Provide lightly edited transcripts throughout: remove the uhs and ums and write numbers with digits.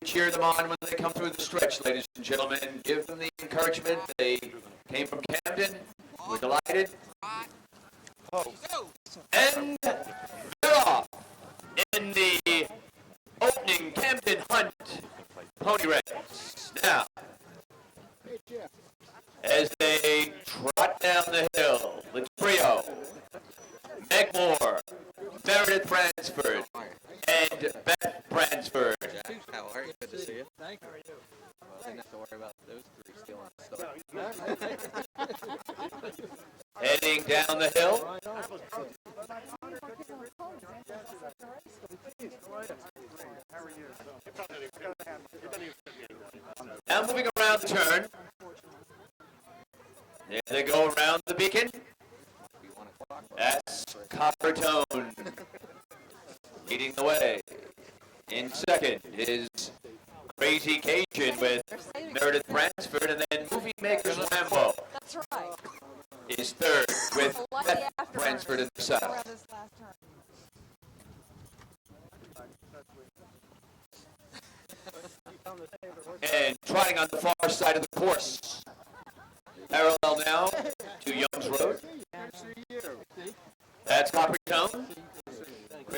cheer them on when they come through the stretch, ladies and gentlemen. Give them the encouragement. They came from Camden. We're delighted. And they're off in the opening Camden Hunt pony race. Now, as they trot down the hill, the trio, Meg Moore, Meredith Bransford, and Beth Bransford. How are you? Good to see you. Thank you. Well, I didn't have to worry about those three stealing stuff. Heading down the hill. Now moving around the turn. There they go around the beacon. That's Copper Tone leading the way. In second is Crazy Cajun with Meredith Bransford, and then Movie Makers Rambo. That's right. Is third with Beth Bransford in the south. And trotting on the far side of the course. Parallel now to Young's Road. That's Copper Tone,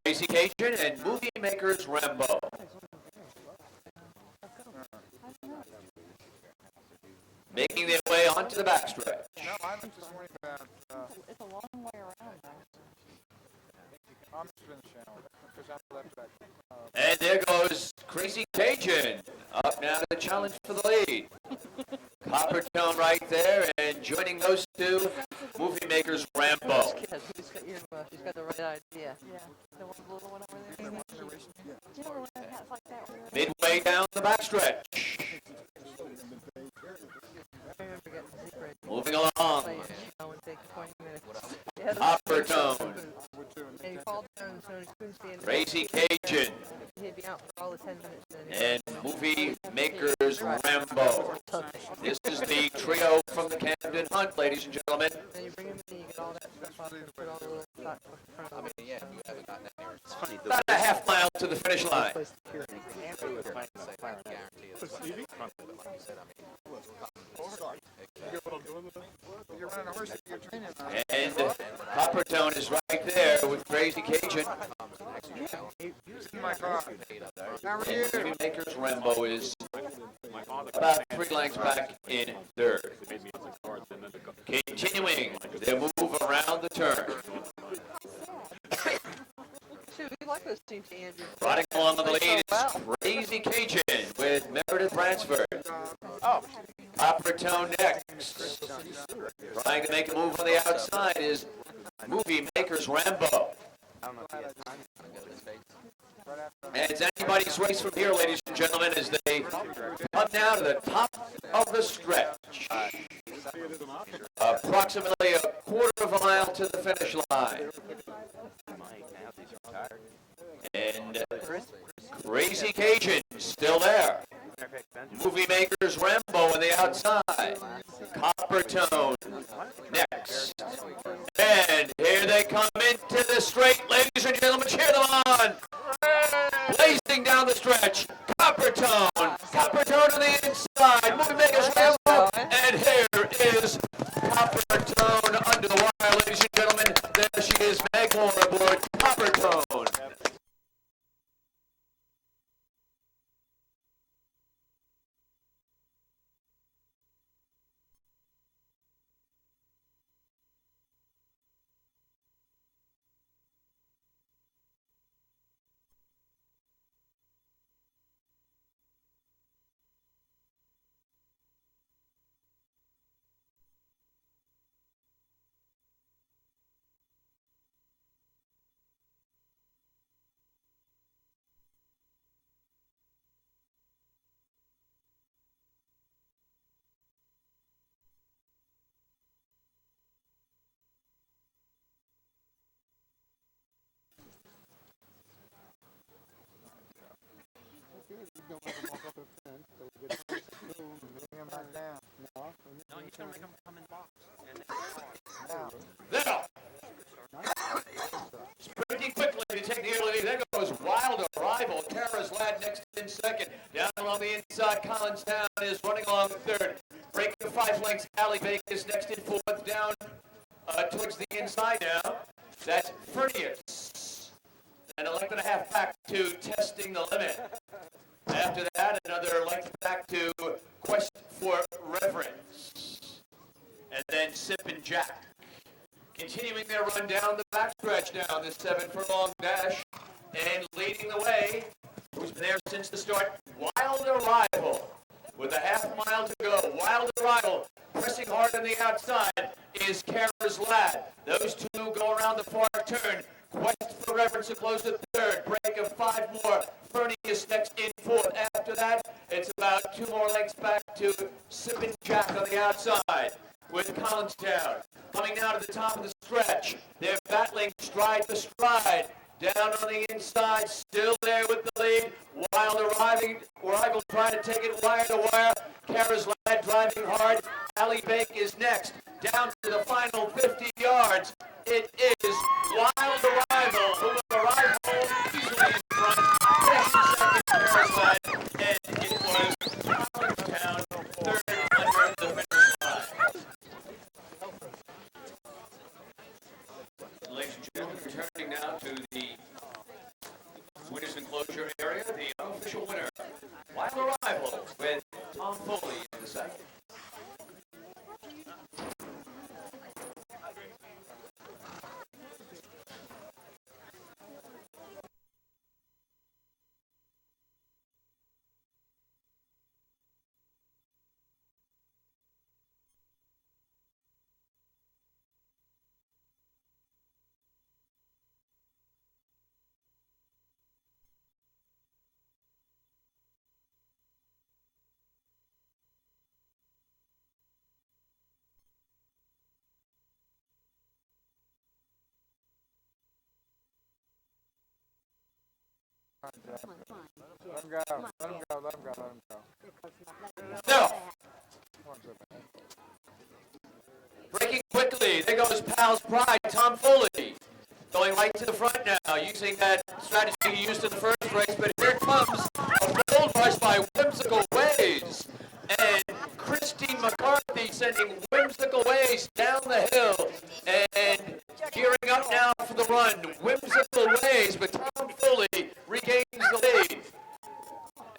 Crazy Cajun, and Movie Makers Rambo. Making their way onto the backstretch. No, I'm just worried about. It's a long way around, though. I'm spin channel because I'm left back. And there goes Crazy Cajun up now to the challenge for the lead. Copper Tone right there, and joining those two, Movie Makers Rambo. She's got the right idea. Yeah. The little one over there. Do you know when hats like that? Midway down the backstretch. Moving along. Copper Tone. Crazy Cajun. And Movie Makers Rambo. This is the trio from the Camden Hunt, ladies and gentlemen. About a half mile to the finish line. And Copper Tone is right there with Crazy Cajun. And Movie Makers Rambo is about 3 lengths back in third. Continuing their move around the turn. Riding along on the lead is Crazy Cajun with Meredith Bransford. Copper Tone next. Trying to make a move on the outside is Movie Makers Rambo. And it's anybody's race from here, ladies and gentlemen, as they come now to the top of the stretch. Approximately a quarter of a mile to the finish line. And Crazy Cajun still there. Movie Makers Rambo on the outside. Copper Tone next. And here they come into the straight, ladies and gentlemen. Cheer them on. Blazing down the stretch. Copper Tone. Copper Tone on the inside. Movie Makers Rambo. And here is Copper Tone under the wire, ladies and gentlemen. There she is, Meg Moore aboard Copper Tone. No, he's going to make them come in box. There. Sprinting quickly to take the early lead. There goes Wild Arrival. Kara's lad next in second. Down along the inside. Collinstown is running along third. Breaking 5 lengths. Alley Bake is next in fourth. Down towards the inside now. That's Fernius. And a length and a half back to Testing the Limit. After that, another length back to Quest for Reverence. And then Sip and Jack. Continuing their run down the backstretch now, this 7 furlong dash. And leading the way, who's been there since the start, Wild Arrival. With a half mile to go, Wild Arrival pressing hard on the outside is Kara's Lad. Those two go around the far turn. Quest for Reverence to close the third. Break of 5 more. Fernie is next in fourth. After that, it's about 2 more lengths back to Sip and Jack on the outside with Collinstown. Coming now to the top of the stretch. They're battling stride to stride. Down on the inside, still there with the lead. Wild Arrival trying to take it wire to wire. Kara's Lad driving hard. Alley Bake is next. Down to the final 50 yards. It is Wild Arrival who will arrive home easily in front. Finishing second, Kara's Lad. And it was Collinstown third under the finish line. Ladies and gentlemen, returning now to the winners enclosure area, the unofficial winner, Wild Arrival, with Tom Foley in the second. Let him go, let him go, let him go, let him go. No. Breaking quickly, there goes Pal's Pride, Tom Foley. Going right to the front now, using that strategy he used in the first race, but here comes a bold rush by Whimsical Ways. And Christine McCarthy sending Whimsical Ways down the hill. And gearing up now for the run, Whimsical Ways, but Tom Foley regains the lead.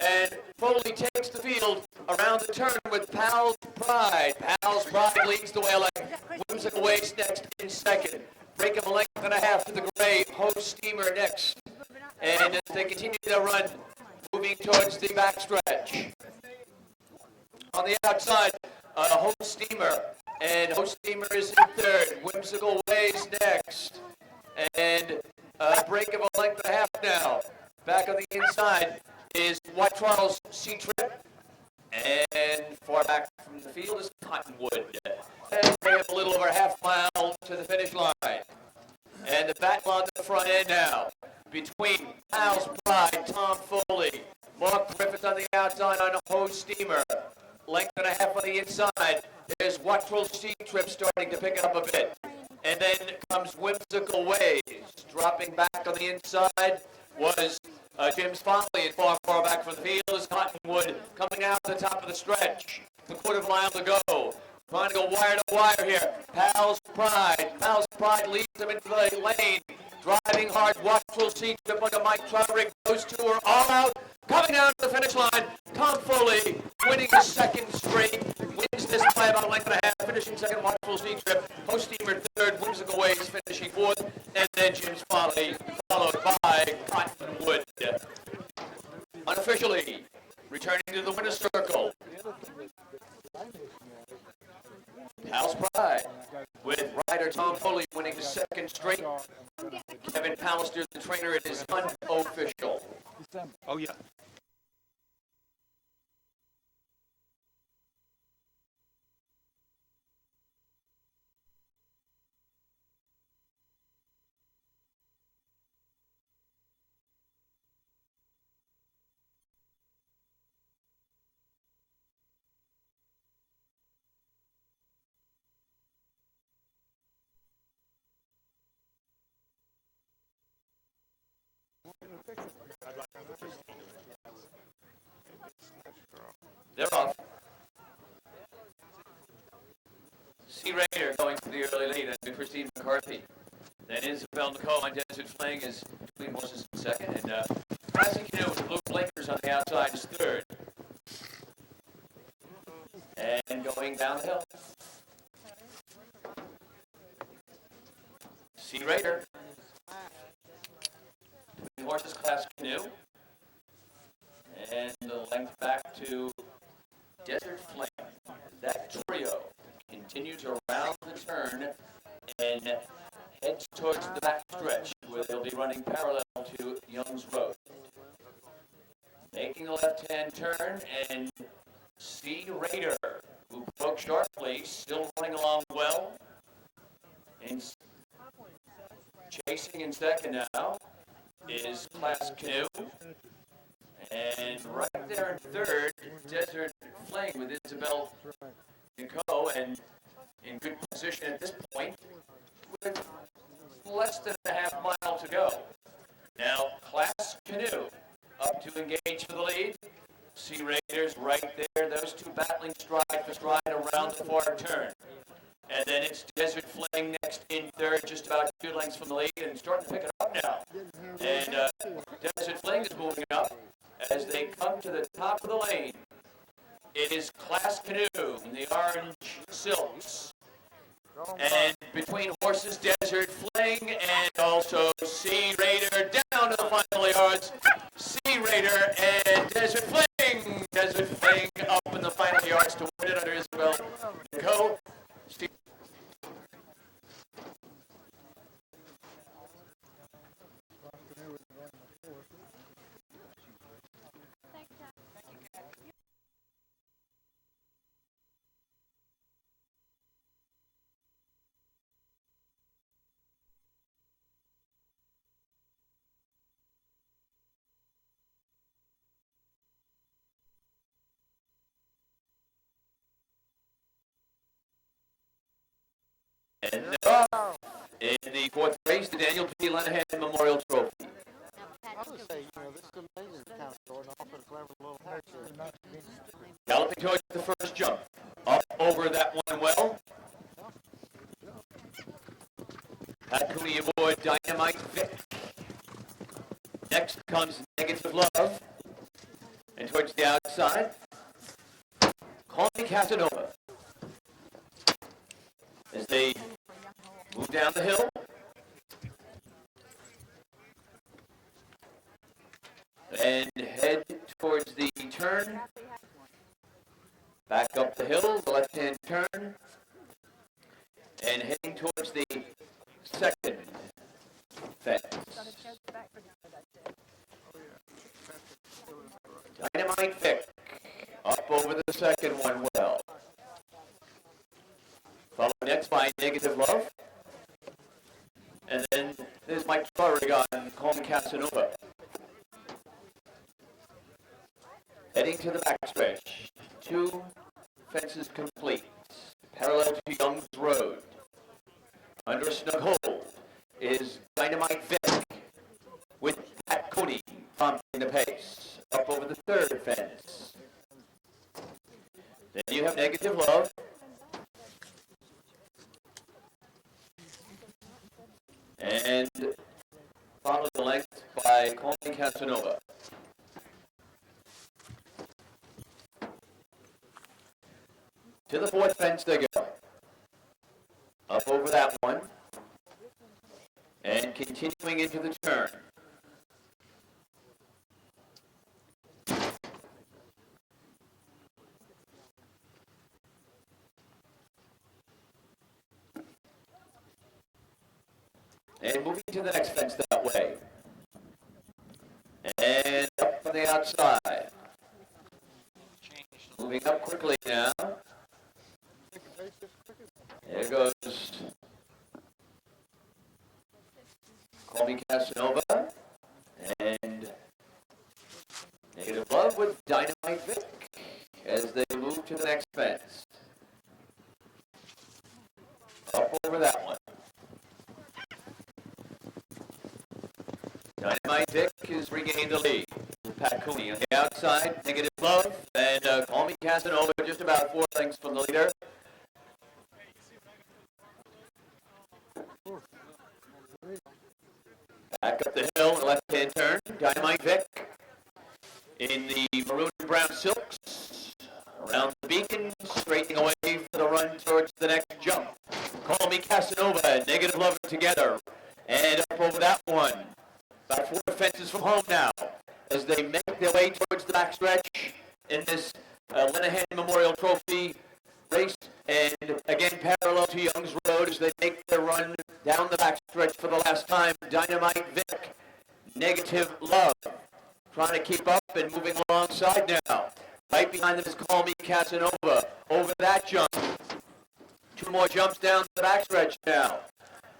And Foley takes the field around the turn with Pal's Pride. Pal's Pride leads the way like Whimsical Ways next in second. Break of a length and a half to the gray. Host Steamer next. And as they continue their run, moving towards the backstretch. On the outside, Host Steamer. And Host Steamer is in third. Whimsical Ways next. And a break of a length and a half now. Back on the inside is White Trials Sea Trip. And far back from the field is Cottonwood. And they have a little over a half mile to the finish line. And the battle on the front end now between Pal's Pride, Tom Foley, Mark Griffith on the outside on a Host Steamer. Length and a half on the inside. There's White Trials Sea Trip starting to pick it up a bit. And then comes Whimsical Ways. Dropping back on the inside was Jim's Folly, and far back from the field is Cottonwood coming out at the top of the stretch. The quarter mile to go. Trying to go wire to wire here. Pal's Pride. Pal's Pride leads them into the lane. Driving hard. Watchful Sea Trip under Mike Trudrick. Those two are all out. Coming down to the finish line. Tom Foley winning his second straight. Wins this by about a length and a half. Finishing second. Watchful Sea Trip. Host Steamer third. Whimsical Ways finishing fourth. And then Jim's Folly followed by Cottonwood. Unofficially returning to the winner's circle. Pal's Pride, with rider Tom Foley winning the second straight. Kevin Pallister, the trainer, it is unofficial. Oh, yeah. They're off. C. Raider going to the early lead under Christine McCarthy. Then Isabel McCall and Desert Fling is between horses in second. And Classic Canoe with the blue blinkers on the outside is third. And going down the hill. C. Raider. Between horses, Classic Canoe. And the length back to Desert Flame. That trio continues around the turn and heads towards the back stretch where they'll be running parallel to Young's Road. Making a left-hand turn, and C. Raider, who broke sharply, still running along well. And chasing in second now is Class Canoe. And right there in third, Desert Flame with Isabel McCall, and in good position at this point with less than a half mile to go. Now, Class Canoe up to engage for the lead. C. Raiders right there. Those two battling stride for stride around the far turn. And then it's Desert Fling next in third, just about 2 lengths from the lead, and starting to pick it up now. And Desert Fling is moving up as they come to the top of the lane. It is Class Canoe in the orange silks. And between horses, Desert Fling and also C. Raider down to the final yards. C. Raider and Desert Fling. Desert Fling up in the final yards to win it under Isabel. Go. And in the fourth race, the Daniel P. Lenahan Memorial Trophy. I would say, this is amazing kind of going off at a clever little horse. Galloping towards the first jump. Up over that one well. Hakuni aboard Dynamite Vic. Next comes Negative Love. And towards the outside, Call Me Casanova. As they move down the hill. And head towards the turn. Back up the hill, the left-hand turn. And heading towards the second fence. Dynamite Vic. Up over the second one well. Followed next by Negative Love. And then there's Mike Florigan, Call Me Casanova. Heading to the backstretch. 2 fences complete. Parallel to Young's Road. Under a snug hold is Dynamite Vic with Pat Cody prompting the pace. Up over the third fence. Then you have Negative Love. And follow the length by Call Me Casanova. To the fourth fence they go. Up over that one. And continuing into the turn. And moving to the next fence that way. And up from the outside. Moving up quickly now. There goes Call Me Casanova. And Negative Love with Dynamite Vic as they move to the next fence. Up over that one. Dynamite Vic has regained the lead. Pat Cooney. On the outside, Negative Love, and Call Me Casanova just about 4 lengths from the leader. Back up the hill, left-hand turn, Dynamite Vic in the maroon and brown silks. Around the beacon, straightening away for the run towards the next jump. Call Me Casanova, Negative Love together, and up over that one. About 4 fences from home now, as they make their way towards the backstretch in this Lenahan Memorial Trophy race, and again parallel to Young's Road as they make their run down the backstretch for the last time. Dynamite Vic, Negative Love, trying to keep up and moving alongside now. Right behind them is Call Me Casanova. Over that jump. 2 more jumps down the backstretch now.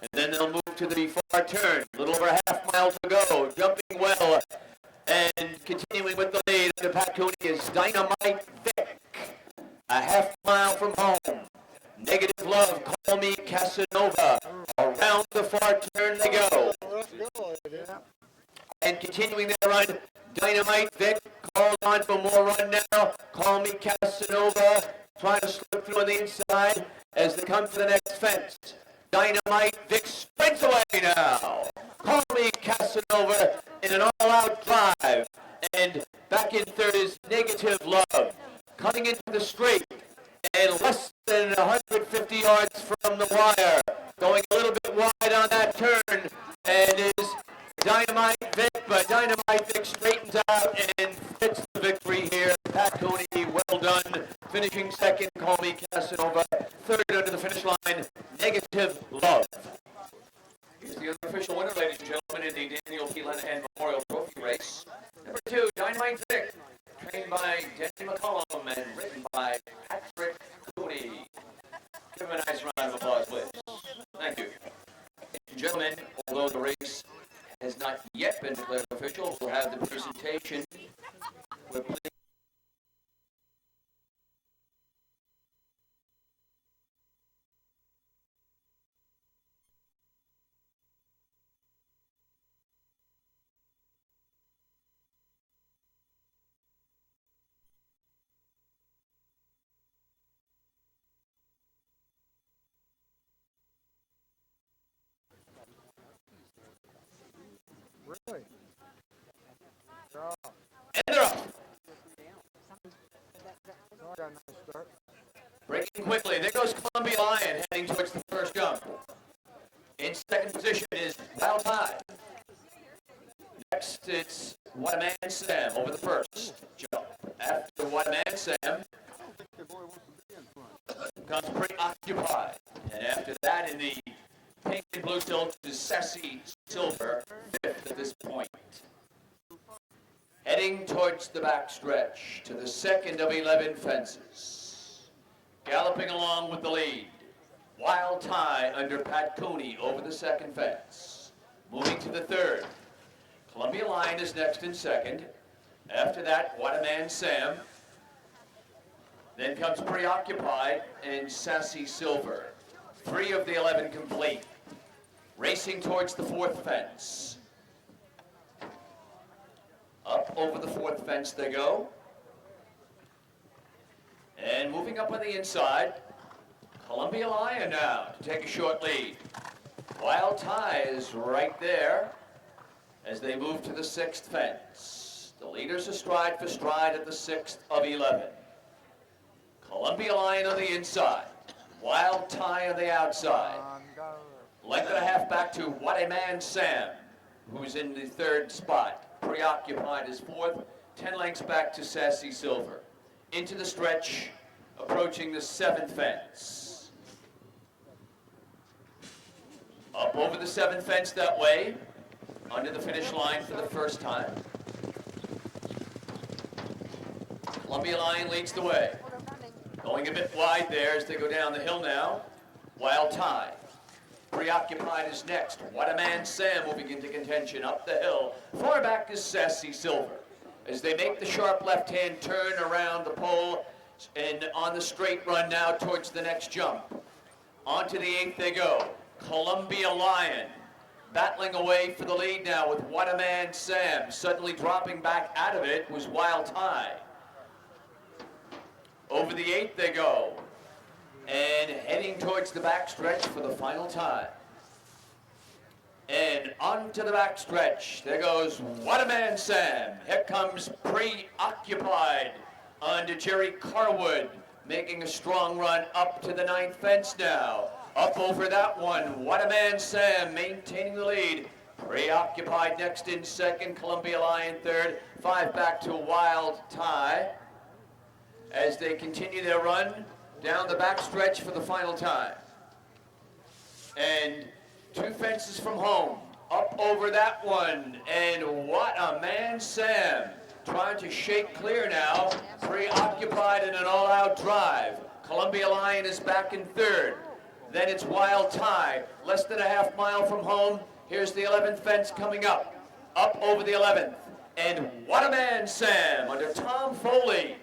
And then they'll move to the far turn. A little over a half mile to go. Jumping well. And continuing with the lead under Pat Cooney is Dynamite Vic. A half mile from home. Negative Love, Call Me Casanova. Around the far turn they go. And continuing their run, Dynamite Vic called on for more run now. Call Me Casanova trying to slip through on the inside as they come to the next fence. Dynamite Vic sprints away now. Call Me Casanova in an all-out drive. And back in third is Negative Love. Cutting into the straight and less than 150 yards from the wire. Going a little bit wide on that turn and is Dynamite Vic, but Dynamite Vic straightens out and gets the victory here. Pat Cooney, well done. Finishing second, Call Me Casanova. Third under the finish line, Negative Love. Here's the unofficial winner, ladies and gentlemen, in the Daniel P. Lenahan Memorial Trophy race. Number 2, Dynamite Vic, trained by Denny McCollum and written by Patrick Cooney. Give him a nice round of applause, please. Thank you. Ladies and gentlemen, although the race has not yet been declared official, we'll have the presentation. We're pleased. Really? Yeah. And they're up. So I got a nice start. Breaking quickly. There goes Columbia Lion heading towards the first jump. In second position is Wild Tide. Next, it's What a Man Sam over the first jump. After What a Man Sam comes Preoccupied. And after that, in the pink and blue silk, is Sassy Silver, fifth at this point. Heading towards the backstretch to the second of 11 fences. Galloping along with the lead. Wild Tie under Pat Cooney over the second fence. Moving to the third. Columbia Lion is next in second. After that, What a Man Sam. Then comes Preoccupied and Sassy Silver. 3 of the 11 complete. Racing towards the fourth fence. Up over the fourth fence they go. And moving up on the inside, Columbia Lion now to take a short lead. Wild Tie is right there as they move to the sixth fence. The leaders are stride for stride at the 6th of 11. Columbia Lion on the inside. Wild Tie on the outside. Length and a half back to What a Man Sam, who's in the third spot. Preoccupied is fourth. 10 lengths back to Sassy Silver. Into the stretch, approaching the 7th fence. Up over the 7th fence that way, under the finish line for the first time. Columbia Lion leads the way. Going a bit wide there as they go down the hill now. Wild Tie. Preoccupied is next. What a Man Sam moving into contention up the hill. Far back is Sassy Silver. As they make the sharp left-hand turn around the pole and on the straight run now towards the next jump. On to the 8th they go. Columbia Lion battling away for the lead now with What a Man Sam. Suddenly dropping back out of it was Wild Tie. Over the 8 they go. And heading towards the backstretch for the final time. And onto the backstretch. There goes What a Man Sam. Here comes Preoccupied onto Jerry Carwood, making a strong run up to the 9th fence now. Up over that one, What a Man Sam maintaining the lead. Preoccupied next in second, Columbia Lion third, 5 back to Wild Tie as they continue their run down the backstretch for the final time. And 2 fences from home, up over that one, and What a Man Sam trying to shake clear now. Preoccupied in an all-out drive. Columbia Lion is back in third. Then it's Wild Tie, less than a half mile from home. Here's the 11th fence coming up over the 11th. And What a Man Sam under Tom Foley,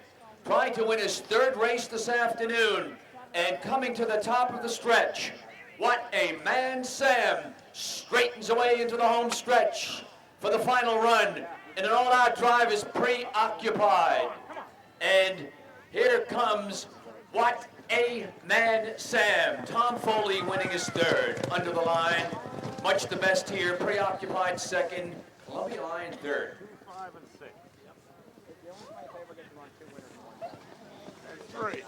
trying to win his 3rd race this afternoon. And coming to the top of the stretch, What a Man Sam straightens away into the home stretch for the final run. And an all-out drive is Preoccupied. And here comes What a Man Sam. Tom Foley winning his 3rd under the line. Much the best here. Preoccupied 2nd. Columbia Lion 3rd. 5 and 6. And 3.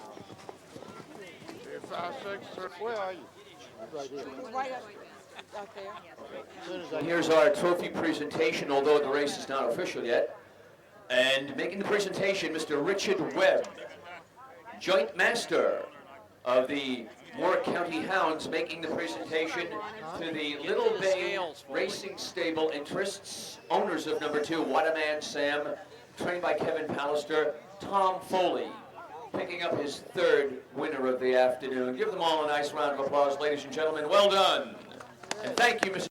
2, 5, 6. Where are you? Right here. Right out there. Here's our trophy presentation, although the race is not official yet. And making the presentation, Mr. Richard Webb, Joint Master of the Moore County Hounds, making the presentation to the Little Bay Racing Stable interests, owners of number 2, What a Man Sam, trained by Kevin Pallister. Tom Foley, picking up his 3rd winner of the afternoon. Give them all a nice round of applause, ladies and gentlemen. Well done. And thank you, Mr.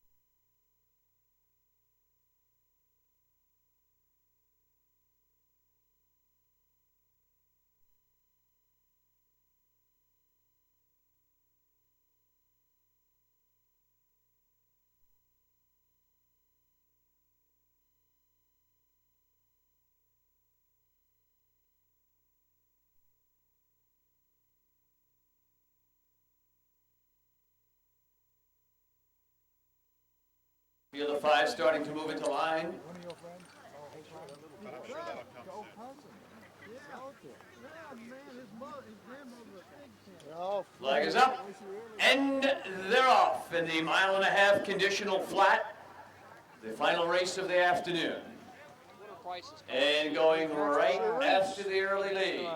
Field of 5 starting to move into line. Flag is up, and they're off in the 1.5 mile conditional flat. The final race of the afternoon. And going right after the early lead.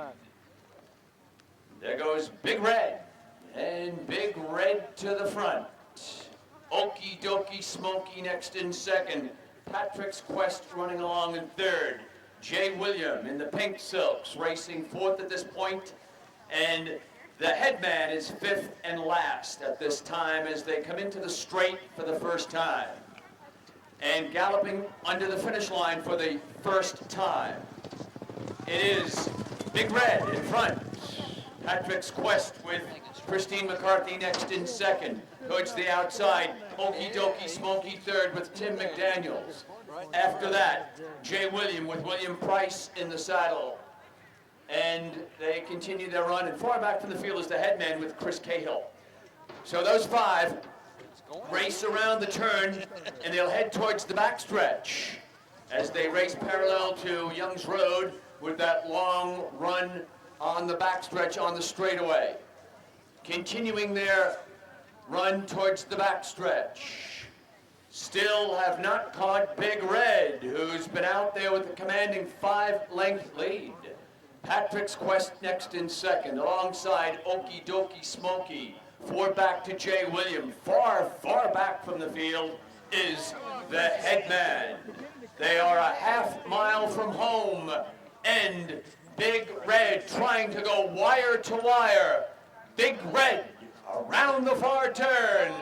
There goes Big Red, and Big Red to the front. Okie Dokie Smoky next in second. Patrick's Quest running along in 3rd. Jay William in the pink silks racing 4th at this point. And the headman is 5th and last at this time as they come into the straight for the first time. And galloping under the finish line for the first time, it is Big Red in front. Patrick's Quest with Christine McCarthy next in second. Towards the outside, Okie Dokie Smoky 3rd with Tim McDaniels. After that, Jay William with William Price in the saddle. And they continue their run, and far back from the field is the headman with Chris Cahill. So those 5 race around the turn, and they'll head towards the backstretch as they race parallel to Young's Road with that long run on the backstretch on the straightaway. Continuing their run towards the backstretch. Still have not caught Big Red, who's been out there with a commanding 5-length lead. Patrick's Quest next in second, alongside Okie Dokie Smoky. 4 back to Jay William. Far, far back from the field is the headman. They are a half mile from home, and Big Red trying to go wire to wire. Big Red around the far turn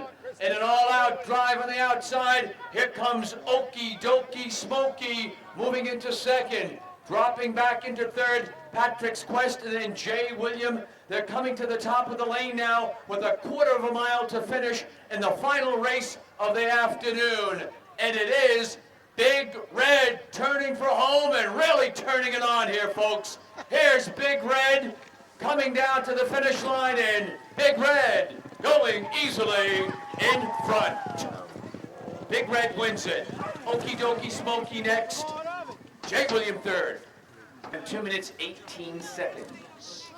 in an all-out drive on the outside. Here comes Okie Dokie Smoky moving into second, dropping back into third. Patrick's Quest, and then Jay William They're coming to the top of the lane now with a quarter of a mile to finish in the final race of the afternoon. And it is Big Red turning for home and really turning it on here, folks. Here's Big Red coming down to the finish line, and Big Red going easily in front. Big Red wins it. Okie dokie Smokey next. Jay William third. And 2 minutes 18 seconds.